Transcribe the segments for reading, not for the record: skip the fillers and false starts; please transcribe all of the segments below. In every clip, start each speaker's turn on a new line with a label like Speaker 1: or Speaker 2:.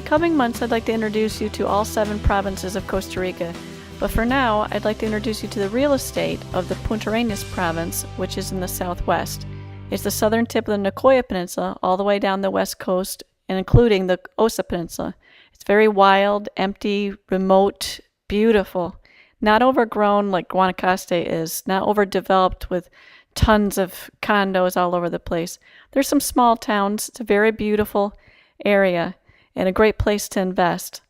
Speaker 1: coming months, I'd like to introduce you to all 7 provinces of Costa Rica. But for now, I'd like to introduce you to the real estate of the Puntarenas province, which is in the southwest. It's the southern tip of the Nicoya Peninsula, all the way down the west coast, and including the Osa Peninsula. It's very wild, empty, remote, beautiful. Not overgrown like Guanacaste is, not overdeveloped with tons of condos all over the place. There's some small towns. It's a very beautiful area and a great place to invest.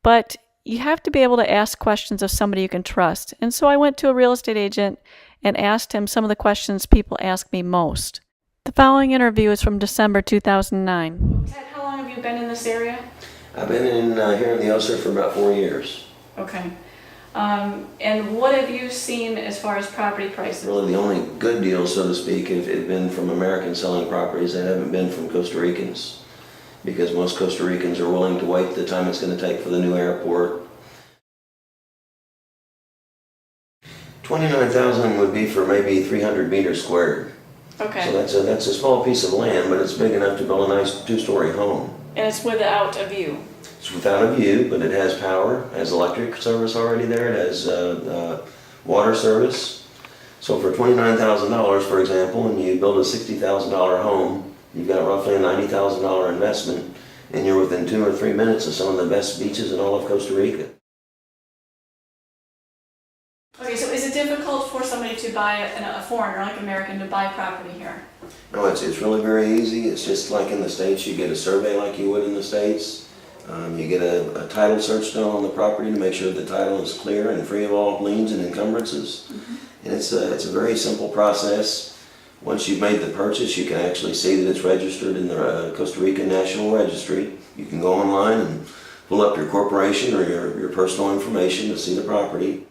Speaker 1: But you have to be able to ask questions of somebody you can trust. And so I went to a real estate agent and asked him some of the questions people ask me most. The following interview is from December 2009. Ted, how long have you been in this area?
Speaker 2: I've been here in the Osa for about 4 years.
Speaker 1: Okay. And what have you seen as far as property prices?
Speaker 2: Really the only good deals, so to speak, have been from Americans selling properties that haven't been from Costa Ricans. Because most Costa Ricans are willing to wait the time it's going to take for the new airport. $29,000 would be for maybe 300 meters squared.
Speaker 1: Okay.
Speaker 2: So that's a small piece of land, but it's big enough to build a nice 2-story home.
Speaker 1: And it's without a view?
Speaker 2: It's without a view, but it has power, it has electric service already there, it has water service. So for $29,000, for example, and you build a $60,000 home, you've got roughly a $90,000 investment, and you're within 2 or 3 minutes of some of the best beaches in all of Costa Rica.
Speaker 1: Okay, so is it difficult for somebody to buy, a foreigner like American, to buy property here?
Speaker 2: No, it's really very easy. It's just like in the States, you get a survey like you would in the States. You get a title search done on the property to make sure the title is clear and free of all liens and encumbrances. And it's a very simple process. Once you've made the purchase, you can actually see that it's registered in the Costa Rica National Registry. You can go online and pull up your corporation or your personal information to see the property.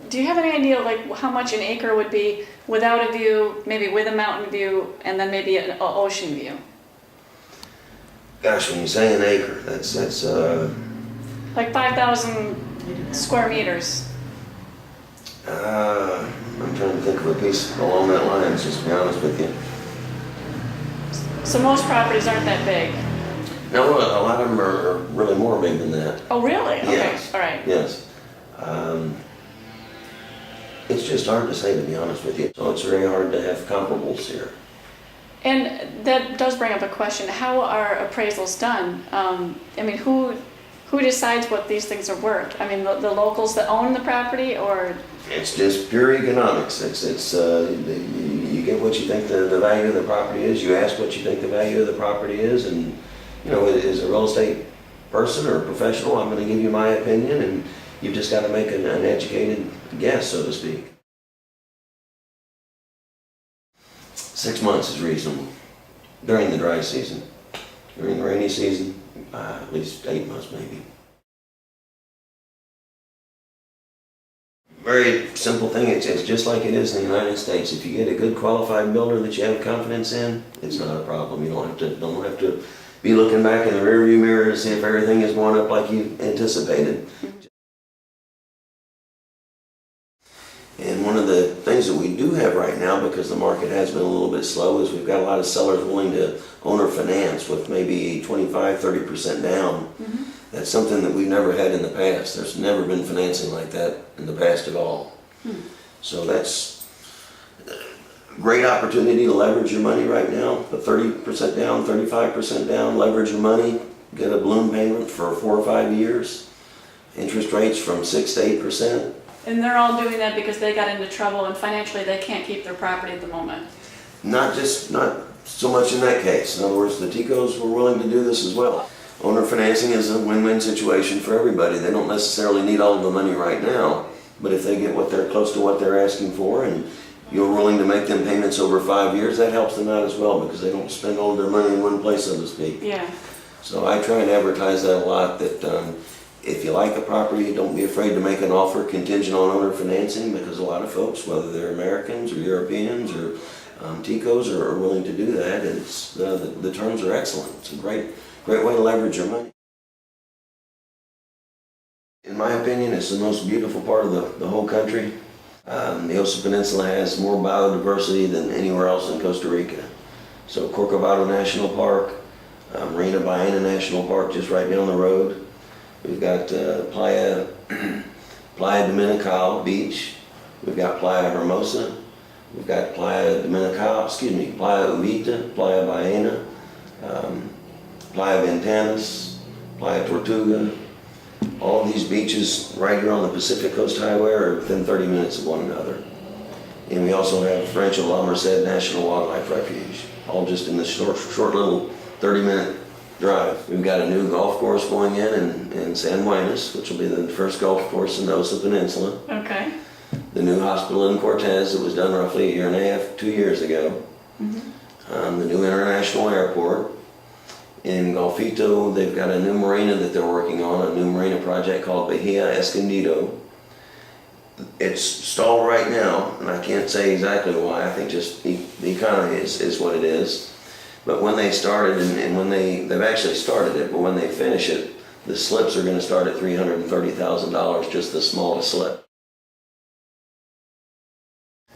Speaker 1: Do you have any idea like how much an acre would be without a view, maybe with a mountain view, and then maybe an ocean view?
Speaker 2: Gosh, when you say an acre, that's
Speaker 1: like 5,000 square meters.
Speaker 2: I'm trying to think of a piece along that line, just to be honest with you.
Speaker 1: So most properties aren't that big?
Speaker 2: No, a lot of them are really more big than that.
Speaker 1: Oh, really? Okay,
Speaker 2: yes.
Speaker 1: All right.
Speaker 2: Yes. It's just hard to say, to be honest with you. So it's very hard to have comparables here.
Speaker 1: And that does bring up a question. How are appraisals done? I mean, who decides what these things are worth? I mean, the locals that own the property, or?
Speaker 2: It's just pure economics. You get what you think the value of the property is. You ask what you think the value of the property is, and you know, as a real estate person or professional, I'm going to give you my opinion, and you've just got to make an educated guess, so to speak. 6 months is reasonable during the dry season. During the rainy season, at least 8 months maybe. Very simple thing, it's just like it is in the United States. If you get a good qualified builder that you have confidence in, it's not a problem. You don't have to be looking back in the rearview mirror to see if everything is going up like you anticipated. And one of the things that we do have right now, because the market has been a little bit slow, is we've got a lot of sellers willing to owner finance with maybe 25–30% down. That's something that we've never had in the past. There's never been financing like that in the past at all. So that's a great opportunity to leverage your money right now. Put 30% down, 35% down, leverage your money, get a balloon payment for 4 or 5 years. Interest rates from 6 to 8%.
Speaker 1: And they're all doing that because they got into trouble and financially they can't keep their property at the moment.
Speaker 2: Not so much in that case. In other words, the Ticos were willing to do this as well. Owner financing is a win-win situation for everybody. They don't necessarily need all of the money right now, but if they get what they're close to what they're asking for and you're willing to make them payments over 5 years, that helps them out as well because they don't spend all of their money in one place, so to speak.
Speaker 1: Yeah.
Speaker 2: So I try and advertise that a lot, that if you like a property, don't be afraid to make an offer contingent on owner financing, because a lot of folks, whether they're Americans or Europeans or Ticos, are willing to do that. And the terms are excellent. It's a great way to leverage your money. In my opinion, it's the most beautiful part of the whole country. The Osa Peninsula has more biodiversity than anywhere else in Costa Rica. So Corcovado National Park, Marina Ballena National Park just right down the road. We've got Playa Dominical Beach. We've got Playa Hermosa. We've got Playa Uvita, Playa Ballena, Playa Ventanas, Playa Tortuga. All of these beaches right here on the Pacific Coast Highway are within 30 minutes of one another. And we also have Rancho La Merced National Wildlife Refuge, all just in this short little 30-minute drive. We've got a new golf course going in San Buenos, which will be the first golf course in the Osa Peninsula.
Speaker 1: Okay.
Speaker 2: The new hospital in Cortez that was done roughly 2 years ago. The new international airport. In Golfito, they've got a new marina that they're working on, a new marina project called Bahia Escondido. It's stalled right now, and I can't say exactly why. I think just the economy is what it is. But when they started, and when they've actually started it, but when they finish it, the slips are going to start at $330,000, just the smallest slip.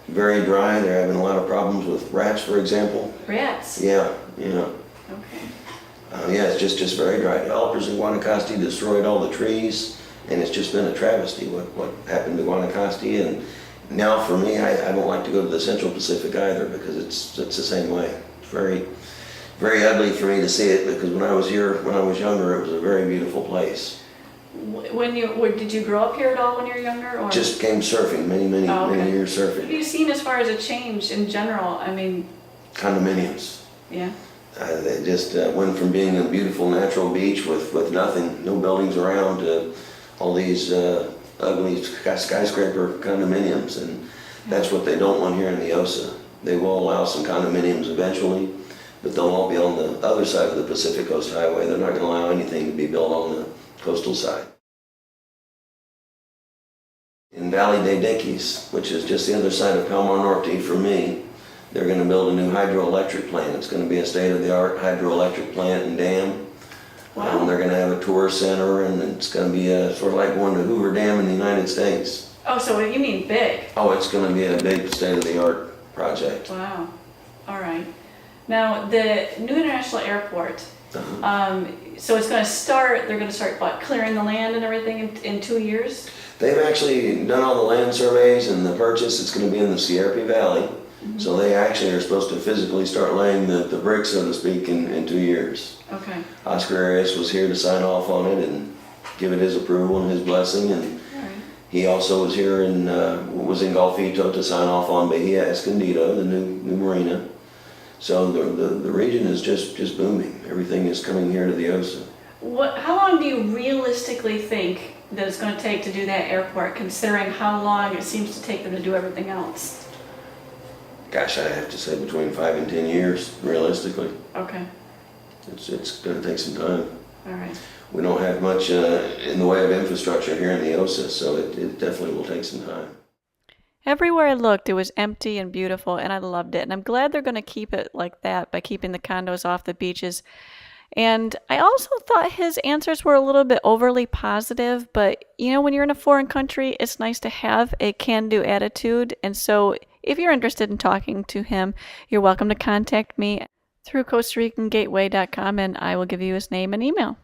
Speaker 2: Very dry. They're having a lot of problems with rats, for example.
Speaker 1: Rats?
Speaker 2: Yeah.
Speaker 1: Okay.
Speaker 2: Yeah, it's just very dry. Developers in Guanacaste destroyed all the trees, and it's just been a travesty what happened to Guanacaste. And now for me, I don't like to go to the Central Pacific either, because it's the same way. It's very, very ugly for me to see it, because when I was younger, it was a very beautiful place.
Speaker 1: Did you grow up here at all when you were younger? Or?
Speaker 2: Just came surfing, many years surfing.
Speaker 1: What have you seen as far as a change in general? I mean...
Speaker 2: Condominiums.
Speaker 1: Yeah.
Speaker 2: They just went from being a beautiful natural beach with nothing, no buildings around, to all these ugly skyscraper condominiums, and that's what they don't want here in the Osa. They will allow some condominiums eventually, but they'll all be on the other side of the Pacific Coast Highway. They're not going to allow anything to be built on the coastal side. In Valle de Dequis, which is just the other side of Palmar Norte for me, they're going to build a new hydroelectric plant. It's going to be a state-of-the-art hydroelectric plant and dam.
Speaker 1: Wow.
Speaker 2: They're going to have a tourist center, and it's going to be sort of like going to Hoover Dam in the United States.
Speaker 1: Oh, so you mean big?
Speaker 2: Oh, it's going to be a big state-of-the-art project.
Speaker 1: Wow. All right. Now, the new international airport, so it's going to start, they're going to start clearing the land and everything in 2 years?
Speaker 2: They've actually done all the land surveys and the purchase. It's going to be in the Sierpe Valley. So they actually are supposed to physically start laying the bricks, so to speak, in 2 years.
Speaker 1: Okay.
Speaker 2: Oscar Arias was here to sign off on it and give it his approval and his blessing. And he also was here and was in Golfito to sign off on Bahia Escondido, the new marina. So the region is just booming. Everything is coming here to the Osa.
Speaker 1: How long do you realistically think that it's going to take to do that airport, considering how long it seems to take them to do everything else?
Speaker 2: Gosh, I have to say between 5 and 10 years, realistically.
Speaker 1: Okay.
Speaker 2: It's going to take some time.
Speaker 1: All right.
Speaker 2: We don't have much in the way of infrastructure here in the Osa, so it definitely will take some time.
Speaker 1: Everywhere I looked, it was empty and beautiful, and I loved it. And I'm glad they're going to keep it like that by keeping the condos off the beaches. And I also thought his answers were a little bit overly positive, but when you're in a foreign country, it's nice to have a can-do attitude. And so if you're interested in talking to him, you're welcome to contact me through CostaRicanGateway.com, and I will give you his name and email.